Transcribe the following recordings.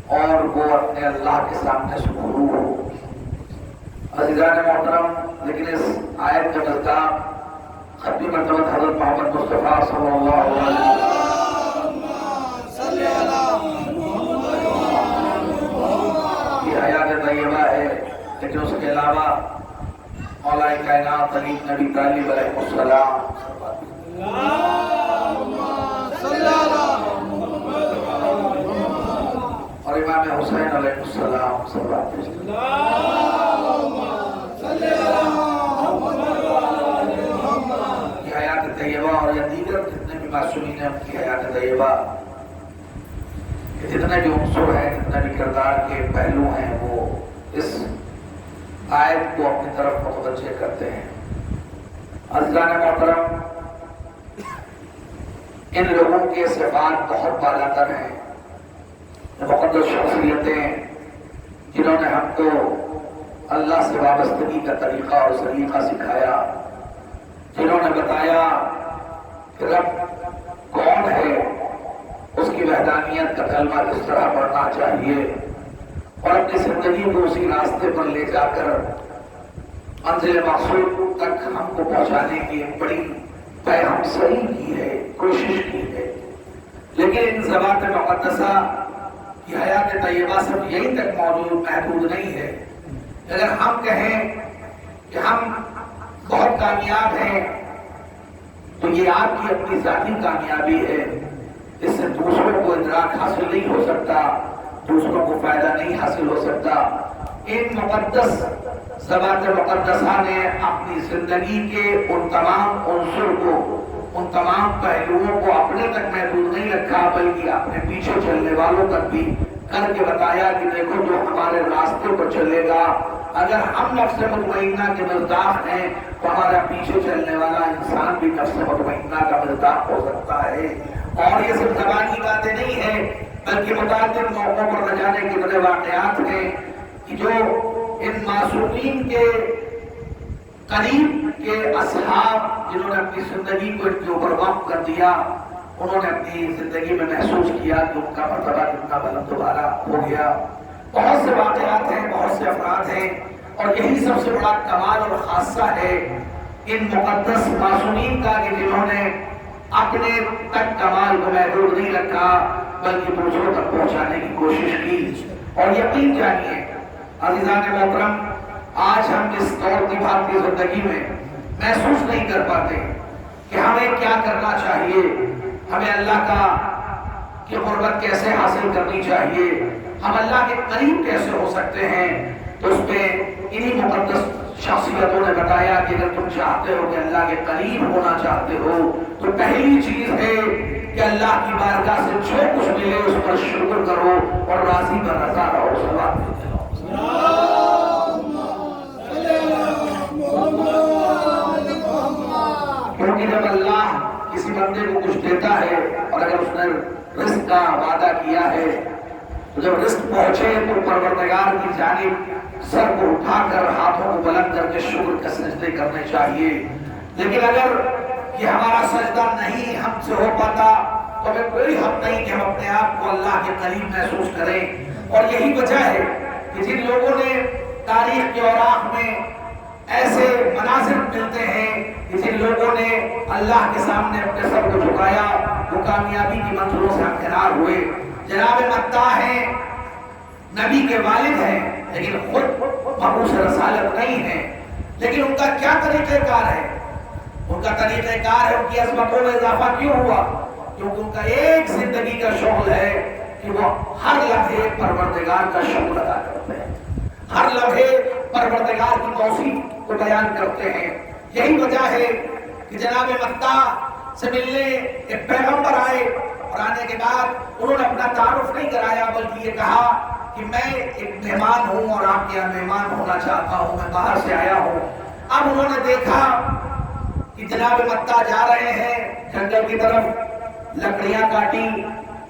اور وہ اپنے اللہ کے سامنے سرخرو ہو۔ عزیزان محترم، لیکن اس آیت کا مصداق ختم مرتبہ حضرت محمد مصطفیٰ صلی اللہ علیہ وسلم کی حیات طیبہ ہے، لیکن اس کے علاوہ مولا کائنات علی نبی طالب علیہ السلام اور امام حسین علیہ السلام صلی اللہ علیہ وسلم کی حیات طیبہ اور یا دیگر جتنے بھی معصومین ہیں ان کی حیات طیبہ، جتنے بھی عنصر ہیں، جتنے بھی کردار کے پہلو ہیں، وہ اس آیت کو اپنی طرف متوجہ کرتے ہیں۔ عزیزان محترم، ان لوگوں کے صفات بہت بالا تر ہیں، مقدس شخصیتیں جنہوں نے ہم کو اللہ سے وابستگی کا طریقہ اور سلیقہ سکھایا، جنہوں نے بتایا کہ رب کون ہے، اس کی وحدانیت کا کلمہ کس طرح پڑھنا چاہیے، اور اپنی زندگی کو اسی راستے پر لے جا کر منزل مقصود تک ہم کو پہنچانے کی ایک بڑی ہم صحیح کی ہے، کوشش کی ہے۔ لیکن ان ذوات مقدسہ کی حیات طیبہ صرف یہی تک محدود نہیں ہے۔ اگر ہم کہیں کہ ہم بہت کامیاب ہیں تو یہ آپ کی اپنی ذاتی کامیابی ہے، اس سے دوسروں کو ادراک حاصل نہیں ہو سکتا، دوسروں کو فائدہ نہیں حاصل ہو سکتا۔ ان مقدس ذوات مقدسہ نے اپنی زندگی کے ان تمام عنصر کو، ان تمام پہلوؤں کو اپنے تک محدود نہیں رکھا، بلکہ اپنے پیچھے چلنے والوں تک بھی کر کے بتایا کہ دیکھو جو ہمارے راستے پر چلے گا، اگر ہم نفس مطمئنہ کے مزداق ہیں تو ہمارا پیچھے چلنے والا انسان بھی نفس مطمئنہ کا مزداق ہو سکتا ہے۔ اور یہ صرف زبانی باتیں نہیں ہیں، بلکہ متعدد موقعوں پر نہ جانے کے بڑے واقعات ہیں کہ جو ان معصومین کے قریب کے اصحاب جنہوں نے اپنی زندگی کو ان کے اوپر وقف کر دیا، انہوں نے اپنی زندگی میں محسوس کیا کہ ان کا مرتبہ کتنا بلند دوبارہ ہو گیا۔ بہت سے واقعات ہیں، بہت سے افراد ہیں، اور یہی سب سے بڑا کمال اور خاصہ ہے ان مقدس معصومین کا کہ جنہوں نے اپنے تک کمال کو محدود نہیں رکھا بلکہ دوسروں تک پہنچانے کی کوشش کی۔ اور یقین جانیے عزیزان محترم، آج ہم اس دور کی بھارتی زندگی میں محسوس نہیں کر پاتے کہ ہمیں کیا کرنا چاہیے، ہمیں اللہ کا کی قربت کیسے حاصل کرنی چاہیے، ہم اللہ کے قریب کیسے ہو سکتے ہیں۔ تو اس پہ انہی مقدس شخصیتوں نے بتایا کہ اگر تم چاہتے ہو کہ اللہ کے قریب ہونا چاہتے ہو تو پہلی چیز ہے کہ اللہ کی بارگاہ سے جو کچھ ملے اس پر شکر کرو اور راضی پر رضا رہو۔ صلوات دیتے رہو۔ کیونکہ جب اللہ کسی بندے کو کچھ دیتا ہے اور اگر اس نے رزق کا وعدہ کیا ہے تو جب رزق پہنچے تو پروردگار کی جانب سر کو اٹھا کر ہاتھوں کو بلند کر کے شکر کے سجدے کرنے چاہیے۔ لیکن اگر یہ ہمارا سجدہ نہیں ہم سے ہو پاتا تو ہمیں کوئی حق نہیں کہ ہم اپنے آپ کو اللہ کے قریب محسوس کریں۔ اور یہی وجہ ہے کہ جن لوگوں نے تاریخ کے اوراق میں ایسے مناظر ملتے ہیں کہ جن لوگوں نے اللہ کے سامنے اپنے سر کو جھکایا وہ کامیابی کی منزلوں سے ہمکنار ہوئے۔ جناب متع ہیں، نبی کے والد ہیں، لیکن خود مبعوث رسالت نہیں ہیں، لیکن ان کا کیا طریقہ کار ہے؟ ان کا طریقہ کار ہے، ان کی عظمتوں میں اضافہ کیوں ہوا؟ کیونکہ ان کا ایک زندگی کا شغل ہے کہ وہ ہر لمحے پروردگار کا شکر ادا کرتے ہیں، ہر لمحے پروردگار کی توصیف کو بیان کرتے ہیں۔ یہی وجہ ہے کہ جناب متع سے ملنے ایک پیغمبر آئے اور آنے کے بعد انہوں نے اپنا تعارف نہیں کرایا بلکہ یہ کہا کہ میں ایک مہمان ہوں اور آپ کے یہاں مہمان ہونا چاہتا ہوں، میں باہر سے آیا ہوں۔ اب انہوں نے دیکھا کہ جناب متع جا رہے ہیں جنگل کی طرف، لکڑیاں کاٹی،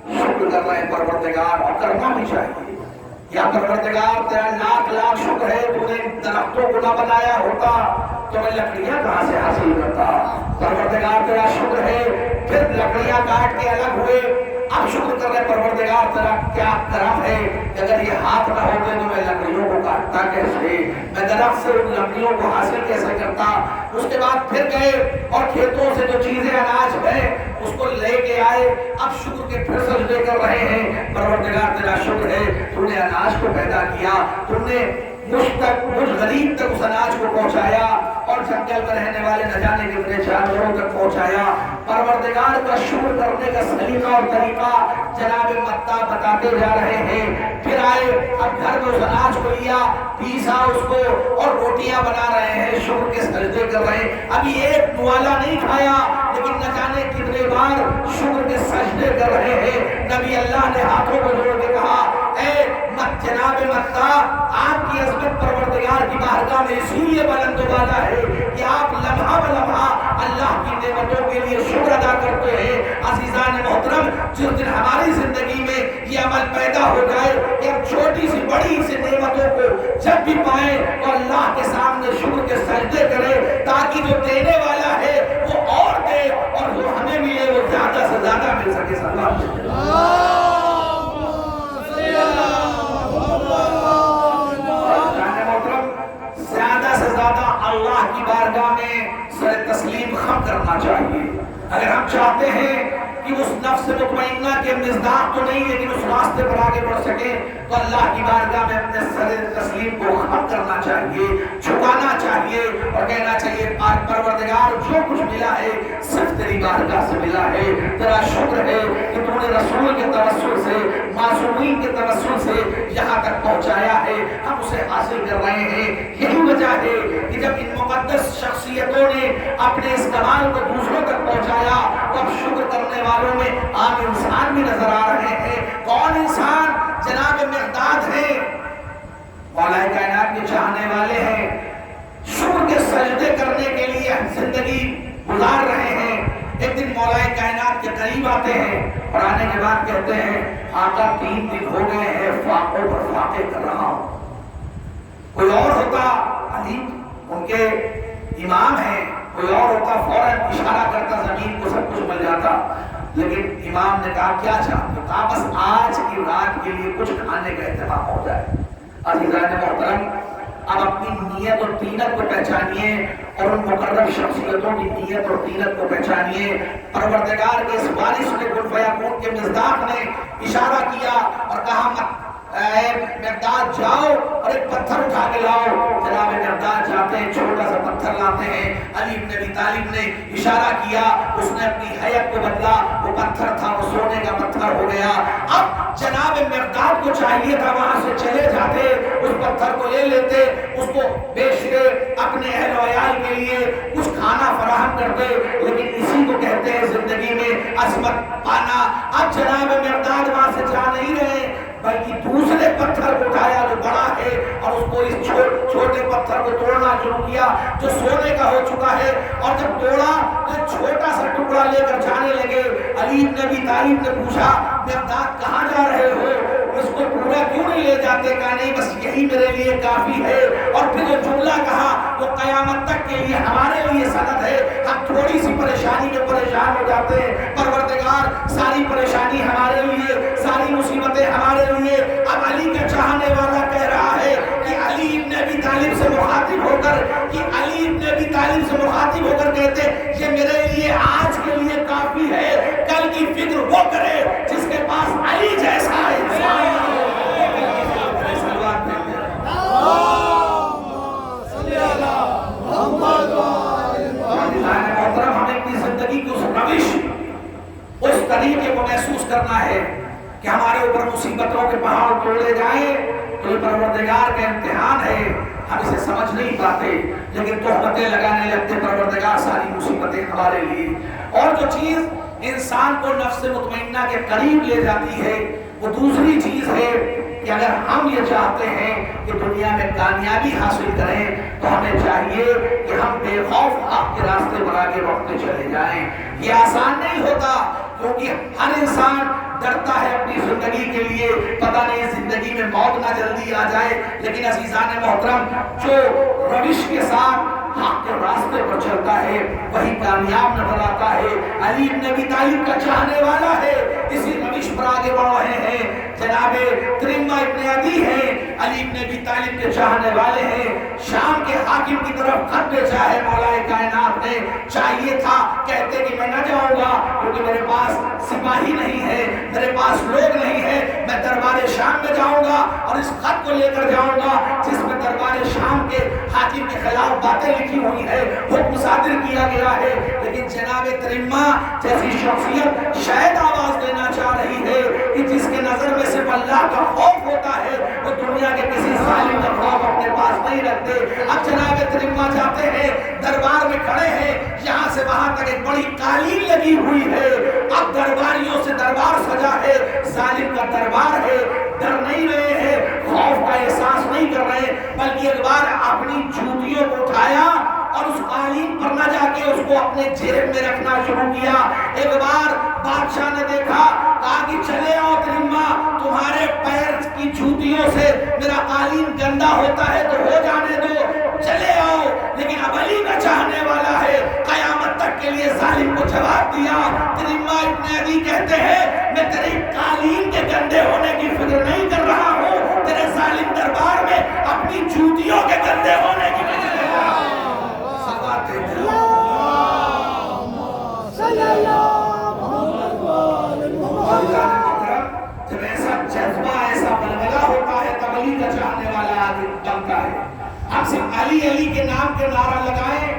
شکر کر رہے ہیں پروردگار، اور کرنا بھی چاہیے۔ یا پروردگار تیرا لاکھ لاکھ شکر ہے تو نے درختوں کو نہ بنایا ہوتا تو میں لکڑیاں کہاں سے حاصل کرتا۔ پروردگار تیرا شکر ہے پھر لکڑیاں کاٹ کے الگ ہوئے اب شکر کر رہے پروردگار تیرا کیا کرم ہے کہ اگر یہ ہاتھ نہ ہوتے تو میں لکڑیوں کو کاٹتا کیسے، میں درخت سے ان لکڑیوں کو حاصل کیسے کرتا۔ اس کے بعد پھر گئے اور کھیتوں سے جو چیزیں اناج ہے اس کو لے کے آئے، اب شکر کے پھر سجدے کر رہے ہیں۔ پروردگار تیرا شکر ہے تو نے اناج کو پیدا کیا، تم نے مجھ غریب تک اس اناج کو پہنچایا اور جنگل میں رہنے والے نہ جانے کتنے جانوروں تک پہنچایا۔ پروردگار کا شکر کرنے کا سلیقہ اور طریقہ جناب متا بتاتے جا رہے ہیں۔ پھر آئے، اب گھر میں اس اناج کو لیا، پیسا اس کو اور روٹیاں بنا رہے ہیں، شکر کے سجدے کر رہے ہیں۔ ابھی ایک نوالا نہیں کھایا لیکن نہ جانے کتنے بار شکر کے سجدے کر رہے ہیں۔ نبی اللہ نے ہاتھوں کو جوڑ کے کہا، اے جناب متا، آپ کی عظمت پروردگار کی بارگاہ میں اس لیے بلند و بالا ہے کہ آپ لمحہ بلمحہ اللہ کی نعمتوں کے لیے شکر ادا کرتے ہیں۔ عزیزان محترم، جس دن ہماری زندگی میں یہ عمل پیدا ہو جائے کہ ہم چھوٹی سی بڑی سی نعمتوں کو جب بھی پائیں تو اللہ کے سامنے شکر کے سجدے کریں، تاکہ جو دینے والا ہے وہ اور دے اور جو ہمیں ملے وہ زیادہ سے زیادہ مل سکے۔ صلی اللہ علیہ وسلم۔ اللہ کی بارگاہ میں سر تسلیم خم کرنا چاہیے۔ اگر ہم چاہتے ہیں کہ اس نفس مطمئنہ کے مزداق تو نہیں لیکن اس راستے پر آگے بڑھ سکیں تو اللہ کی بارگاہ میں اپنے سر تسلیم کو خم کرنا چاہیے، جھکانا چاہیے اور کہنا چاہیے پروردگار جو کچھ ملا ہے صرف تیری بارگاہ سے ملا ہے، تیرا شکر ہے کہ تو نے رسول کے توسل سے، معصومین کے توسل سے یہاں تک پہنچایا ہے، ہم اسے حاصل کر رہے ہیں۔ یہی وجہ ہے کہ جب ان مقدس شخصیتوں نے اپنے اس کمال کو دوسروں تک پہنچایا تو اب شکر کرنے والوں میں عام انسان بھی نظر آ رہے ہیں۔ کون انسان؟ جناب مقداد ہیں، مولا کائنات کے چاہنے والے ہیں، شکر کے سجدے کرنے کے لیے زندگی گزار رہے ہیں۔ ایک دن مولا کائنات کے قریب آتے ہیں اور آنے کے بعد کہتے ہیں، آقا 3 دن ہو گئے ہیں فاقوں پر فاقے کر رہا ہوں۔ کوئی اور ہوتا، علی ان کے امام ہیں، کوئی اور ہوتا فوراً اشارہ کرتا زمین کو سب کچھ مل جاتا، لیکن امام نے کہا کیا چاہتے ہو؟ کہا بس آج کی رات کے لیے کچھ کھانے کا اہتمام ہو جائے۔ عزیزان محترم، اب اپنی نیت اور طینت کو پہچانیے اور ان مقرب شخصیتوں کی نیت اور طینت کو پہچانیے۔ پروردگار کے اس وارث نے کن فیکون کے مصداق نے اشارہ کیا اور کہا مقداد جاؤ اور ایک پتھر اٹھا کے لاؤ۔ جناب مقداد جاتے ہیں، چھوٹا سا پتھر لاتے ہیں، علی بن ابی طالب نے اشارہ کیا، اس نے اپنی حیت کو بدلا، وہ پتھر تھا وہ سونے کا پتھر ہو گیا۔ اب جناب مقداد کو چاہیے تھا وہاں سے چلے جاتے، اس پتھر کو لے لیتے، اس کو بیچتے، اپنے اہل و عیال کے لیے کچھ کھانا فراہم کرتے، لیکن اسی کو کہتے ہیں زندگی میں عظمت پانا۔ اب جناب مقداد وہاں سے جا نہیں رہے بلکہ دوسرے پتھر کو اٹھایا جو بڑا ہے اور اس کو اس چھوٹے پتھر کو توڑنا شروع کیا جو سونے کا ہو چکا ہے، اور جب توڑا تو چھوٹا سا ٹکڑا لے کر جانے لگے۔ علی بن ابی طالب نے پوچھا مقداد کہاں جا رہے ہو؟ اس کو پورا کیوں نہیں لے جاتے؟ کہا نہیں بس یہی میرے لیے کافی ہے۔ اور پھر جو جملہ کہا وہ قیامت تک کے لیے ہمارے لیے سند ہے۔ ہم تھوڑی سی پریشانی میں پریشان ہو جاتے ہیں، پروردگار ساری پریشانی ہمارے لیے، ساری مصیبتیں ہمارے لیے۔ اب علی کا چاہنے والا کہہ رہا ہے کہ علی بن ابی طالب سے مخاطب ہو کر کہتے یہ میرے لیے آج کے لیے کافی ہے، کل کی فکر وہ کرے جس کے پاس علی جیسا انسان ہو۔ ہمیں اپنی زندگی کی اس روش، اس طریقے کو محسوس کرنا ہے کہ ہمارے اوپر مصیبتوں کے پہاڑ توڑے جائیں تو یہ پروردگار کا امتحان ہے، ہم اسے سمجھ نہیں پاتے لیکن تہمتیں لگانے لگتے پروردگار ساری مصیبتیں ہمارے لیے۔ اور جو چیز انسان کو نفس مطمئنہ کے قریب لے جاتی ہے وہ دوسری چیز ہے کہ اگر ہم یہ چاہتے ہیں کہ دنیا میں کامیابی حاصل کریں تو ہمیں چاہیے کہ ہم بے خوف حق کے راستے پر آگے بڑھتے چلے جائیں۔ یہ آسان نہیں ہوتا کیونکہ ہر انسان ڈرتا ہے اپنی زندگی کے لیے، پتہ نہیں زندگی میں موت نہ جلدی آ جائے، لیکن عزیزان محترم جو روش کے ساتھ حق کے راستے پر چلتا ہے وہی کامیاب نظر آتا ہے۔ علی بن ابی طالب کا چاہنے والا ہے، اسی روش پر آگے بڑھ رہے ہیں. جناب کریمہ ابن عدی ہیں, علی ابن ابی طالب کے چاہنے والے ہیں, شام کے حاکم کی طرف خط بھیجا ہے مولا کائنات نے. چاہیے تھا کہتے کہ میں نہ جاؤں گا کیونکہ میرے پاس سپاہی نہیں ہے, میرے پاس لوگ نہیں ہے, میں دربار شام میں جاؤں گا اور اس خط کو لے کر جاؤں گا جس میں دربار شام کے حاکم کے خلاف باتیں لکھی ہوئی ہے, حکم صادر کیا گیا ہے. لیکن جناب کریمہ جیسی شخصیت شاید آواز دینا چاہ رہی ہے کہ جس کے نظر میں صرف اللہ کا خوف ہوتا ہے وہ دنیا کے کسی ظالم کا خوف اپنے پاس نہیں رکھتے. اب جناب کریمہ جاتے ہیں, دربار میں کھڑے ہیں, یہاں سے وہاں تک ایک بڑی قالین لگی ہوئی ہے. اب درباریوں سے دربار سجا ہے, ظالم کا دربار ہے, ڈر نہیں رہے ہیں, خوف کا احساس نہیں کر رہے, بلکہ ایک بار اپنی جوتیوں کو اٹھایا اور اس قالین پر نہ جا کے اس کو اپنے جیب میں رکھنا شروع کیا. ایک بار بادشاہ نے دیکھا, کہا کہ چلے آؤ کریمہ, تمہارے پیر کی جوتیوں سے میرا قالین گندا ہوتا ہے تو ہو جانے دو, چلے آؤ. لیکن اب علی کا چاہنے والا ہے, قیامت تک کے لیے ظالم کو جواب دیا. کریمہ ابن عدی کہتے ہیں میں تیری قالین کے گندے ہونے کی فکر نہیں کر رہا ہوں, تیرے ظالم دربار میں اپنی جوتیوں کے گندے ہونے کی فکر کر رہا ہوں. جب ایسا جذبہ ایسا بلبلہ ہوتا ہے تب علی کا چاہنے والا آدمی جمتا ہے. ہم صرف علی علی کے نام کے نعرہ لگائیں,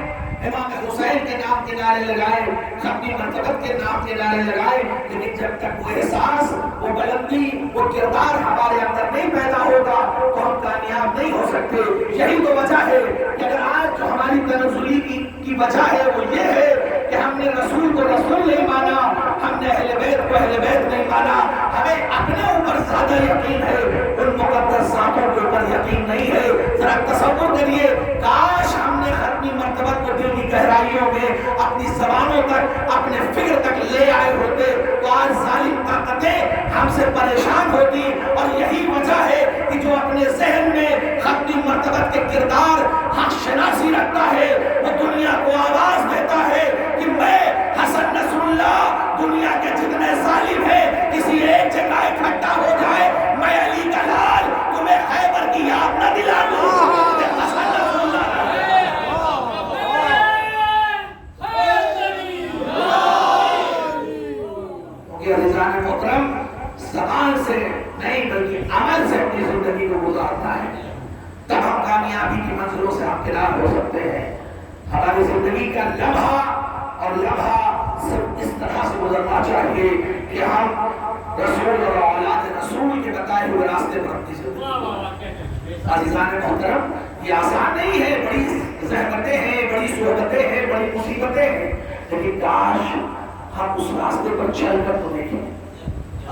امام حسین کے نام کے نعرے لگائیں, ختمی مرتبت کے نام کے نعرے لگائیں, لیکن جب تک وہ احساس, وہ بلندی, وہ کردار ہمارے اندر نہیں پیدا ہوگا تو ہم کامیاب نہیں ہو سکتے. یہی تو وجہ ہے کہ اگر آج جو ہماری تنزلی کی وجہ ہے وہ یہ ہے کہ ہم نے رسول کو رسول نہیں مانا, ہم نے اہل بیت کو اہل بیت نہیں مانا, ہمیں اپنے اوپر زیادہ یقین ہے, ان مقدس ذاتوں کے اوپر یقین نہیں ہے. ذرا تصور کریے, کاش ہم نے ختمی مرتبت کو دل کی گہرائیوں میں اپنی زبانوں تک, اپنے فکر تک لے آئے ہوتے تو آج ظالم طاقتیں ہم سے پریشان ہوتی. اور یہی وجہ ہے کہ جو اپنے ذہن میں ختمی مرتبت کے کردار حق شناسی رکھتا ہے وہ دنیا کو آواز دیتا ہے کہ میں حسن نصر اللہ, دنیا کے جتنے ظالم ہیں کسی ایک جگہ اکٹھا ہو جائے, میں علی کا لال تمہیں خیبر کی یاد نہ دلا دوں. حسن نصر اللہ عزیزان محترم زبان سے نہیں بلکہ عمل سے اپنی زندگی کو گزارتا ہے, تب ہم کامیابی کی منزلوں سے ہمکنار ہو سکتے ہیں. ہماری زندگی کا لمحہ اور لمحہ صرف اس طرح سے گزرنا چاہیے کہ ہم رسول اور اولاد رسول کے بتائے ہوئے راستے پر اپنی زندگی. عزیزان محترم یہ آسان نہیں ہے, بڑی زحمتیں ہیں, بڑی صحبتیں ہیں, بڑی مصیبتیں ہیں, لیکن کاش ہم اس راستے پر چل کر تو دیکھیں.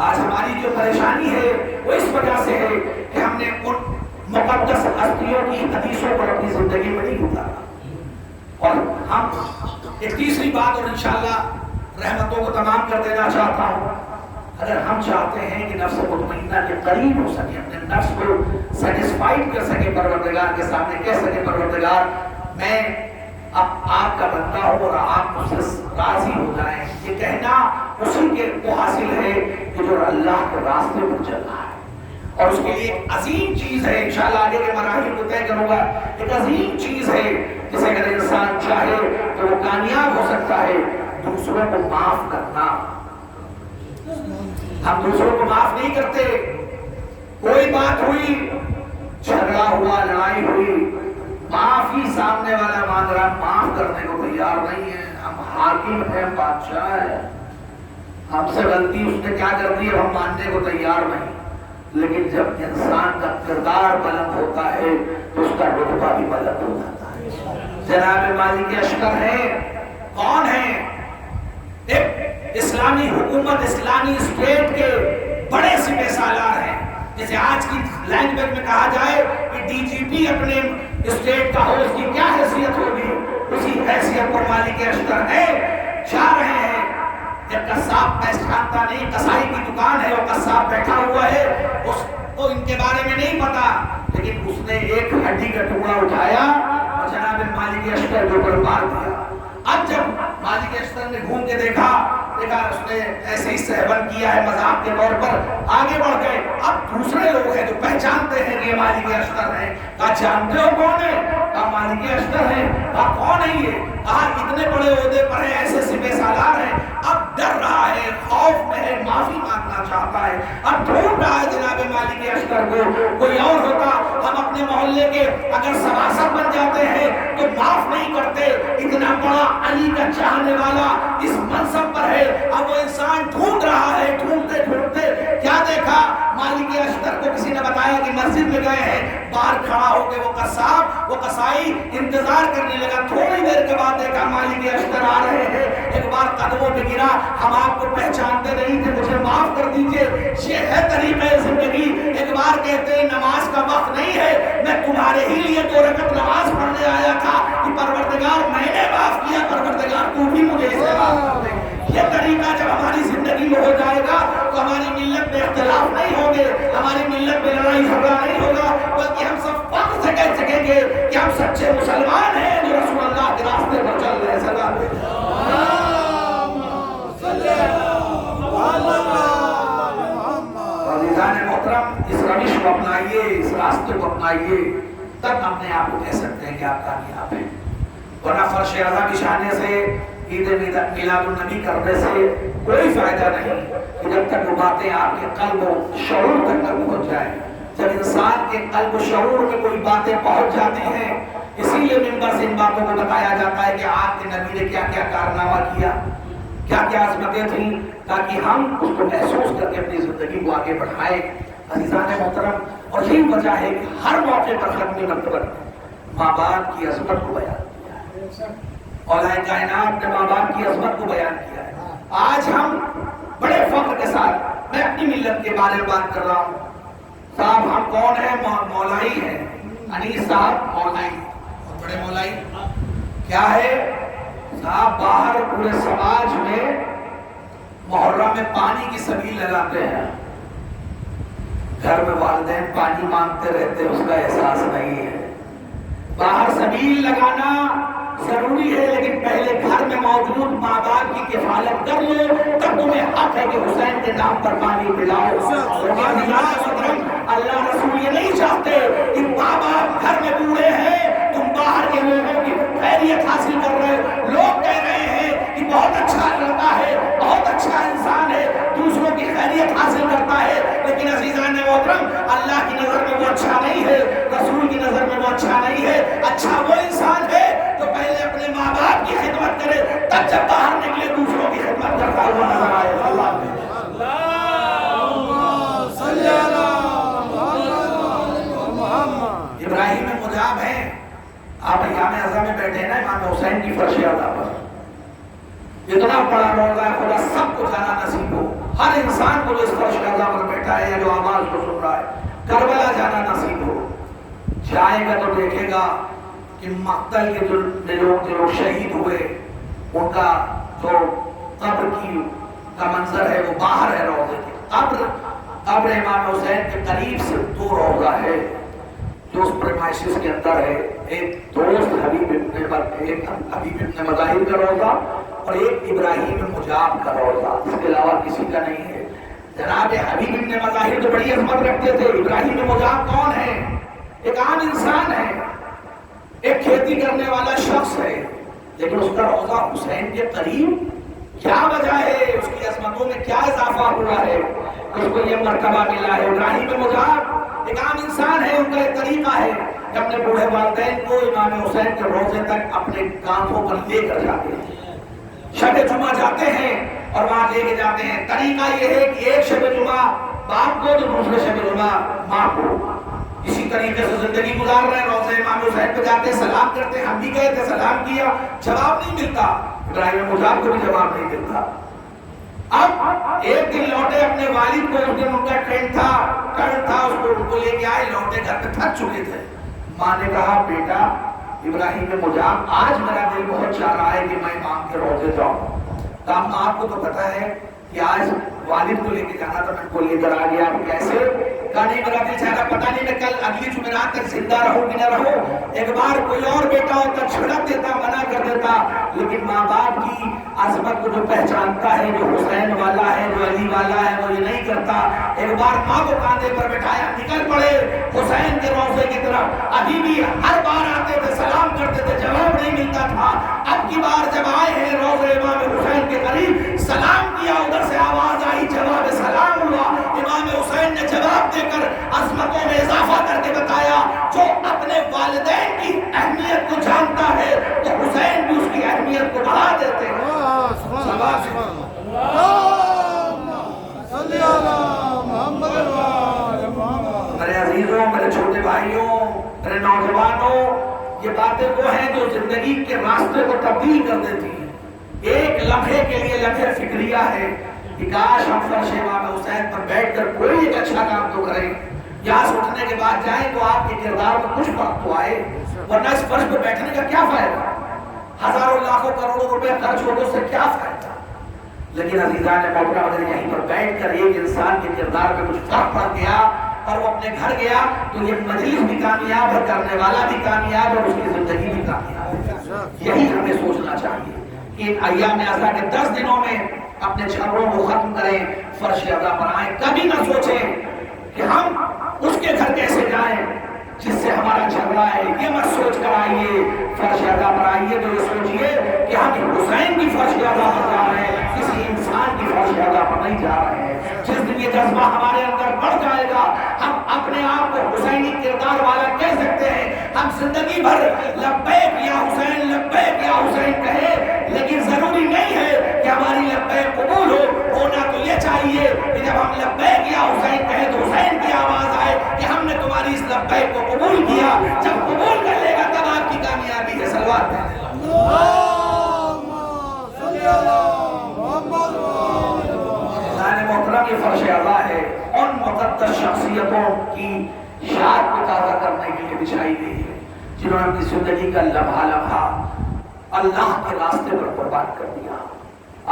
آج ہماری جو پریشانی ہے وہ اس وجہ سے ہے کہ ہم نے ان مقدس ہستیوں کی حدیثوں پر اپنی زندگی میں نہیں اتارا. اور ہم ایک تیسری بات, اور انشاءاللہ رحمتوں کو تمام کر دینا چاہتا ہوں, اگر ہم چاہتے ہیں کہ نفس مطمئنہ کے قریب ہو سکے, اپنے نفس کو سیٹسفائیڈ کر سکے, پروردگار کے سامنے کہہ سکے پروردگار میں اب آپ کا بندہ ہوں اور آپ مجھ سے راضی ہو جائیں, یہ کہنا اسی کے کو حاصل ہے کہ جو اللہ کے راستے پر چل رہا ہے. اور اس کے لیے ایک عظیم چیز ہے, انشاءاللہ آگے کے مراحل کو طے کروں گا, ایک عظیم چیز ہے جسے اگر انسان چاہے تو وہ کامیاب ہو سکتا ہے, دوسروں کو معاف کرنا. ہم دوسروں کو معاف نہیں کرتے, کوئی بات ہوئی, جھگڑا ہوا, لڑائی ہوئی, معافی سامنے والا مانگ رہا, معاف کرنے کو تیار نہیں ہے. ہم حاکم ہیں, بادشاہ ہے, ہم سے غلطی اس نے کیا کر دی ہم ماننے کو تیار نہیں. لیکن جب انسان کا کردار بلند ہوتا ہے تو اس کا رتبہ بھی بلند ہو جاتا ہے. جناب مالک اشکر ہیں, کون ہیں؟ ایک اسلامی حکومت, اسلامی اسٹیٹ کے بڑے سپہ سالار ہیں. جیسے آج کی لینگویج میں کہا جائے کہ ڈی جی پی اپنے اسٹیٹ کا ہو, اس کی کیا حیثیت ہوگی, اسی حیثیت پر مالک اشکر ہے. جا رہے ہیں, ایک قصاب پہچانتا نہیں, قصائی کی دکان ہے, وہ قصاب بیٹھا ہوا ہے, اس کو ان کے بارے میں نہیں پتا, لیکن اس نے ایک ہڈی کا ٹکڑا اٹھایا اور جناب مالک اشکر کے اوپر مار دیا. اب جب مالک اشکر نے گھوم کے دیکھا دیکھا اس نے ایسے ہی سہون کیا ہے مذاق کے طور پر، آگے بڑھ گئے. اب دوسرے لوگ ہیں جو پہچانتے ہیں کہ یہ مالک اشتر ہے. کہا جانتے ہو کون ہے؟ کہا مالک اشتر ہے. کہا کون ہے یہ؟ کہا اتنے بڑے عہدے پر ہیں، ایسے سپہ سالار ہیں. اب ڈر رہا ہے، خوف میں ہے، معافی مانگنا چاہتا ہے. اب ڈھونڈ رہا ہے جناب مالک اشتر کو. کوئی اور ہوتا، ہم اپنے محلے کے اگر سباسد بن جاتے ہیں تو معاف نہیں کرتے. اتنا بڑا علی کا چاہنے والا اس منصب پر ہے. اب وہ انسان ڈھونڈ رہا ہے، ڈھونڈتے ڈھونڈتے کیا دیکھا؟ مالک اشتر کو کسی نے بتایا کہ مسجد میں گئے ہیں. باہر کھڑا ہو کے وہ قصاب، وہ قصائی انتظار کرنے لگا. تھوڑی دیر کے بعد دیکھا مالک اشتر آ رہے ہیں. ایک بار قدموں پہ گرا، ہم آپ کو پہچانتے نہیں تھے، مجھے معاف کر دیجئے. یہ ہے طریقہ زندگی. ایک بار کہتے ہیں نماز کا وقت نہیں ہے، میں تمہارے ہی لیے 2 رکعت نماز پڑھنے آیا تھا کہ پروردگار میں نے معاف کیا، پروردگار تو بھی مجھے اسے معاف کر دے. یہ طریقہ جب ہماری زندگی میں ہو جائے گا تو ہماری ملت میں اختلاف نہیں ہوگے، ہماری ملت میں لڑائی جھگڑا نہیں ہوگا، بلکہ ہم سب فخر سے کہہ سکیں گے کہ ہم سچے مسلمان ہیں جو رسول اللہ کے راستے پر چل رہے ہیں. سلام عزیزان محترم، اس روش کو اپنائیے، اس راستے کو اپنائیے، تب اپنے آپ کو کہہ سکتے ہیں کہ آپ کامیاب ہیں. ورنہ فرش اعلیٰ کی شانے سے، عید میلاد النبی کرنے سے کوئی فائدہ نہیں کہ جب تک وہ باتیں آپ کے قلب و شعور تک نہ پہنچ جائیں. جب انسان کے قلب و شعور میں کوئی باتیں پہنچ جاتی ہیں، اسی لیے منبر سے ان باتوں کو بتایا جاتا ہے کہ آپ کے نبی نے کیا کیا کارنامہ کیا، کیا کیا عظمتیں تھیں، تاکہ ہم اس کو محسوس کر کے اپنی زندگی کو آگے بڑھائیں. عزیزان محترم، اور یہی وجہ ہے کہ ہر موقع پر ختم مکتبت ماں باپ کی عظمت کو بیان کیا ہے. اولیاء کائنات نے ماں باپ کی عظمت کو بیان کیا ہے. آج ہم بڑے فخر کے ساتھ، میں اپنی ملت کے بارے میں بات کر رہا ہوں. صاحب ہم کون ہیں؟ مولائی ہیں. انیس صاحب مولائی، بہت بڑے مولائی. کیا ہے صاحب؟ باہر پورے سماج میں محرم میں پانی کی سبیل لگاتے ہیں. گھر میں والدین پانی مانگتے رہتے، اس کا احساس نہیں ہے. باہر سبیل لگانا ضروری ہے، لیکن پہلے گھر میں موجود ماں باپ کی کفالت کر لو، تب تمہیں حق ہے کہ حسین کے نام پر پانی پلاؤ. اللہ رسول یہ نہیں چاہتے کہ ماں باپ گھر میں بوڑھے ہیں، تم باہر کے لوگوں کی خیریت حاصل کر رہے ہو. لوگ کہہ رہے ہیں کہ بہت اچھا لڑکا ہے، بہت اچھا انسان ہے، دوسروں کی خیریت حاصل کرتا ہے. لیکن عزیزان محترم، اللہ کی نظر میں وہ اچھا نہیں ہے، رسول کی نظر میں وہ اچھا نہیں ہے. اچھا وہ انسان ہے تو پہلے اپنے ماں باپ کی خدمت کرے، تب جب باہر نکلے دوسروں کی خدمت کرتا ہوا نظر آئے. ابراہیم مجاب ہیں، آپ ایام اعظم میں بیٹھے ہیں نا امام حسین کی فرش اعلیٰ پر. اتنا بڑا روضہ ہے، خدا سب کو جانا نصیب ہو. ہر انسان کو جو اس فرش اعلیٰ پر بیٹھا ہے یا جو آواز کو سن رہا ہے، کربلا جانا نصیب ہو. جائے گا تو دیکھے گا کہ مقتل کے جو لوگ شہید ہوئے، ان کا جو قبر کا منظر ہے وہ باہر ہے روضے کے. قبر امام حسین کے قریب سے 2 روضہ ہے جو اس پریمائسس کے اندر ہے. ایک دوست حبیب ابن مظاہر کا روضہ اور ایک ابراہیم مجاب کا روضہ، اس کے علاوہ کسی کا نہیں ہے. جناب حبیب ابن مظاہر تو بڑی عظمت رکھتے تھے. ابراہیم مجاب کون ہے؟ ایک عام انسان ہے، ایک کھیتی کرنے والا شخص ہے، لیکن اس کا روضہ حسین کے قریب. کیا وجہ ہے؟ اس کی عظمتوں میں کیا اضافہ ہوا ہے اس کو یہ مرتبہ ملا ہے؟ ابراہیم مجاب ایک عام انسان ہے، ان کا ایک طریقہ ہے کہ اپنے بوڑھے والدین کو امام حسین کے روضے تک اپنے کاندھوں پر لے کر جاتے ہیں. شب جمعہ جاتے ہیں اور وہاں لے کے جاتے ہیں. طریقہ یہ ہے کہ ایک شب جمعہ باپ کو تو دوسرے شب جمعہ ماں کو. اسی طریقے سے زندگی گزار رہے ہیں. روضہ امام حسین پہ جاتے ہیں، سلام کرتے ہیں. ہم بھی گئے تھے، سلام کیا، جواب نہیں ملتا. ابراہیم مجاب کو بھی جواب نہیں ملتا. اب ایک دن لوٹے اپنے والد کو، اس دن ان کا ٹرین تھا، اس کو ان کو لے کے آئے. لوٹے گھر پہ تھک چکے تھے. ماں نے کہا بیٹا ابراہیم مجاب، آج میرا دل بہت چاہ رہا ہے کہ میں امام کے روضے جاؤں. کام آپ کو تو پتا ہے کہ آج والد کو لے کے جانا تھا، میں کو لے کر آ گیا. آپ کیسے؟ کہا نہیں میرا دل چاہ رہا، پتا نہیں میں کل اگلی جمعرات تک زندہ رہوں کہ نہ رہوں. ایک بار کوئی اور بیٹا ہوتا چھڑک دیتا، منع کر دیتا، لیکن ماں باپ کی عظمت کو جو پہچانتا ہے، جو حسین والا ہے، جو علی والا ہے، وہ یہ نہیں کرتا۔ ایک بار ماں کو کاندھے پر بٹھایا، نکل پڑے حسین کے روضے کی طرف۔ ابھی بھی ہر بار آتے تھے، سلام کرتے تھے، جواب نہیں ملتا تھا۔ اب کی بار جب آئے ہیں روضے امام حسین کے قریب، سلام کیا، ادھر سے آواز آئی، جواب سلام ہوا۔ امام حسین نے جواب دے کر عظمتوں میں اضافہ کر کے بتایا، جو اپنے والدین کی اہمیت کو جانتا ہے تو حسین بھی اس کی اہمیت کو بڑھا دیتے ہیں۔ میرے عزیزوں، میرے چھوٹے بھائیوں، میرے نوجوانوں، یہ باتیں وہ ہیں جو زندگی کے راستے کو تبدیل کر دیتی ہیں۔ ایک لمحے کے لیے لمحے فکریہ ہے کہ کاش ہم فرش امام حسین پر بیٹھ کر کوئی ایک اچھا کام تو کریں، یہاں سے اٹھنے کے بعد جائیں تو آپ کے کردار میں کچھ فرق تو آئے، ورنہ اس فرش پہ بیٹھنے کا کیا فائدہ؟ ہزاروں لاکھوں کروڑوں روپے خرچ ہو تو اس سے کیا فائدہ؟ لیکن عزیزان محترم، اگر یہیں پر بیٹھ کر ایک انسان کے کردار میں کچھ فرق پڑ گیا اور وہ اپنے گھر گیا تو یہ مجلس بھی کامیاب ہے، کرنے والا بھی کامیاب ہے، اور اس کی زندگی بھی کامیاب ہے۔ یہی ہمیں سوچنا چاہیے کہ ان ایام اعزا کے 10 دنوں میں اپنے جھگڑوں کو ختم کریں، فرش اعزا پر آئیں۔ کبھی نہ سوچیں کہ ہم اس کے گھر کیسے جائیں جس سے ہمارا جھگڑا ہے، یہ مت سوچ کر آئیے، فرش اعزا پر آئیے تو یہ سوچئے کہ ہم حسین کی فرش اعزا پر جا رہے ہیں، کسی انسان کی فرش اعزا پر نہیں جا رہے ہیں۔ جس دن یہ جذبہ ہمارے اندر بڑھ جائے گا، ہم اپنے آپ کو حسینی کردار والا کہہ سکتے ہیں۔ ہم زندگی بھر لبیک یا حسین، لبیک یا حسین کہے، لیکن ضروری نہیں ہے کہ ہماری لبیک قبول ہو۔ ہونا تو یہ چاہیے کہ جب ہم لبیک یا حسین کہیں تو حسین کی آواز آئے کہ ہم نے تمہاری اس لبیک کو قبول کیا۔ جب قبول کر لے گا تب آپ کی کامیابی ہے۔ صلوات پڑھیں۔ محترم، یہ فرش اعزا ہے ان مقدس شخصیتوں کی یاد کو تازہ کرنے کے لیے بچھائی گئی ہے جنہوں نے اپنی زندگی کا لمحہ لمحہ اللہ کے راستے پر قربان کر دیا۔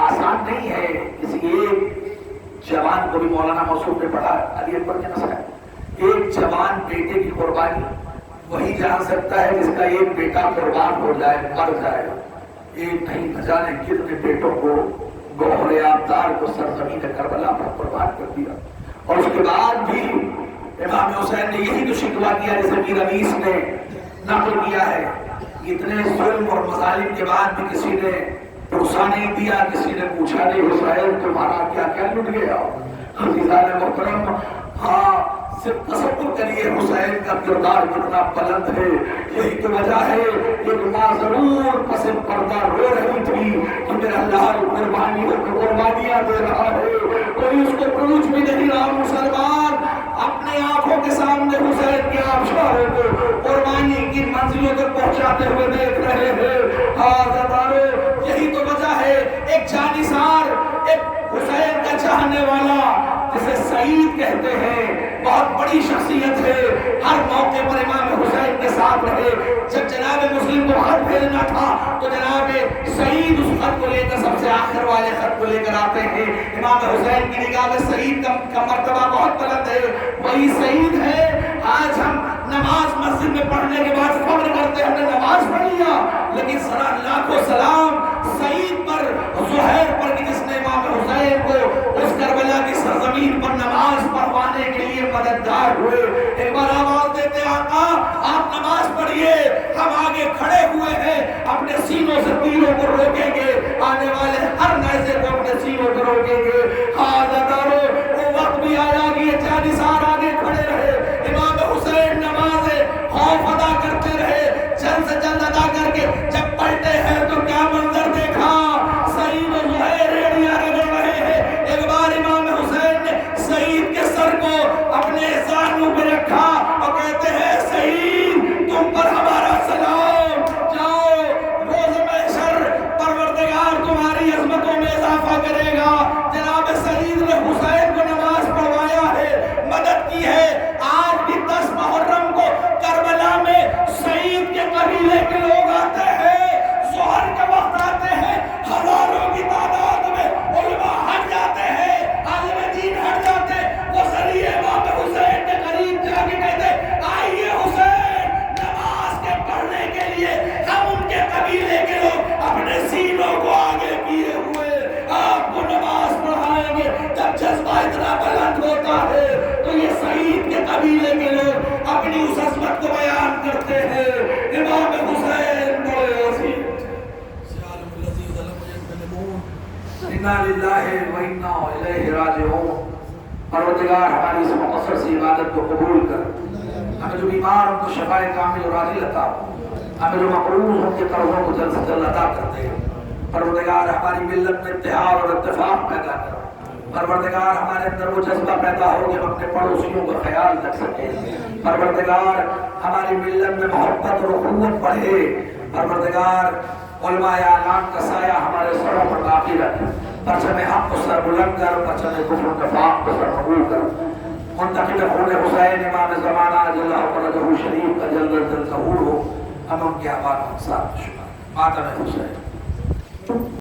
آسان نہیں ہے کسی ایک جوان کو بھی مولانا موصوف نے پڑھا، علی اکبر کے مسئلہ، ایک جوان بیٹے کی قربانی وہی جان سکتا ہے جس کا ایک بیٹا قربان ہو جائے، مر جائے۔ ایک نہیں نہ جانے کتنے بیٹوں کو گوہر آبدار کو سرزمین کربلا پر قربان کر دیا، اور اس کے بعد بھی امام حسین نے یہی تو شکوہ کیا جسے میر انیس نے نقل کیا ہے۔ اتنے ظلم اور مظالم کے بعد بھی کسی نے پرسہ نہیں دیا، کسی نے پوچھا نہیں حسین تمہارا کیا کیا لٹ گیا۔ عزیزان محترم، ہاں صرف تصور کریے حسین کا کردار کتنا بلند ہے۔ یہی تو وجہ ہے کہ ماں ضرور پس پردہ رو رہی تھی کہ میرا لال قربانیاں دے رہا ہے، کوئی اس کو پروچ بھی نہیں رہا۔ مسلمان اپنے آنکھوں کے سامنے حسین کے آبشاروں کو قربانی کی منزلوں تک پہنچاتے ہوئے دیکھ رہے ہیں۔ حاضرانو، یہی تو وجہ ہے ایک جانثار، ایک حسین کا چاہنے والا جسے سعید کہتے ہیں، بہت بڑی شخصیت ہے، ہر موقع پر امام حسین کے ساتھ رہے۔ جب جناب مسلم کو خط بھیجنا تھا تو جناب سعید اس خط کو لے کر سب سے آخر والے خط کو لے کر آتے ہیں۔ امام حسین کی نگاہ میں سعید کا مرتبہ بہت بلند ہے، وہی سعید ہے۔ آج ہم نماز مسجد میں پڑھنے کے بعد فخر کرتے ہیں ہم نے نماز پڑھ لیا، لیکن لاکھوں سلام سعید پر، زہیر پر کہ جس نے امام حسین کو اس کربلا کی سرزمین پر نماز پڑھوانے کے لیے مددگار ہوئے۔ ایک بار آواز دیتے آقا آپ نماز پڑھیے، ہم آگے کھڑے ہوئے ہیں، اپنے سینوں سے تیروں کو روکیں گے، آنے والے ہر نیزے کو اپنے سینوں کو روکیں گے۔ حاضرانو، وہ وقت بھی آیا کہ یہ جانثار آگے کھڑے رہے، امام حسین نماز خوف ادا کرتے رہے، جلد سے جلد ادا کر کے جب پلٹے ہیں تو کیا منظر دیکھا، سعید و زہیر ریڑیاں رگڑ رہے ہیں۔ ایک بار امام حسین نے سعید کے سر کو اپنے زانوں پہ رکھا اور کہتے ہیں سعید تم پر ہمارا سلام، جاؤ روز محشر پروردگار تمہاری عظمتوں میں اضافہ کرے گا۔ جناب سعید نے حسین للہ و انا الیہ راجعون۔ پروردگار ہماری اس مقصر سی عبادت کو قبول کر، ہمیں جو بیمار ان کو شفائے کامل اور عاجل عطا، ہمیں جو مقروض ان کے قرضوں کو جلد سے جلد عطا کر دے۔ پروردگار ہماری ملت میں اتحاد اور اتفاق پیدا کر۔ پروردگار ہمارے اندر وہ جذبہ پیدا ہو کہ ہم اپنے پڑوسیوں کا خیال رکھ سکیں۔ پروردگار ہماری ملت میں محبت اور اخوت بڑھے۔ پروردگار علماء اعلان کا سایہ ہمارے سروں پر باقی رکھ، پرچم حق کو سر بلند کر، پرچم کفر و نفاق کو سر قبول کر۔ منتقل خون حسین امام زمانہ جل فرجہ شریف کا جلد از جلد ظہور ہو، ہم ان کے آباد و انصار میں شمار۔ ماتم حسین۔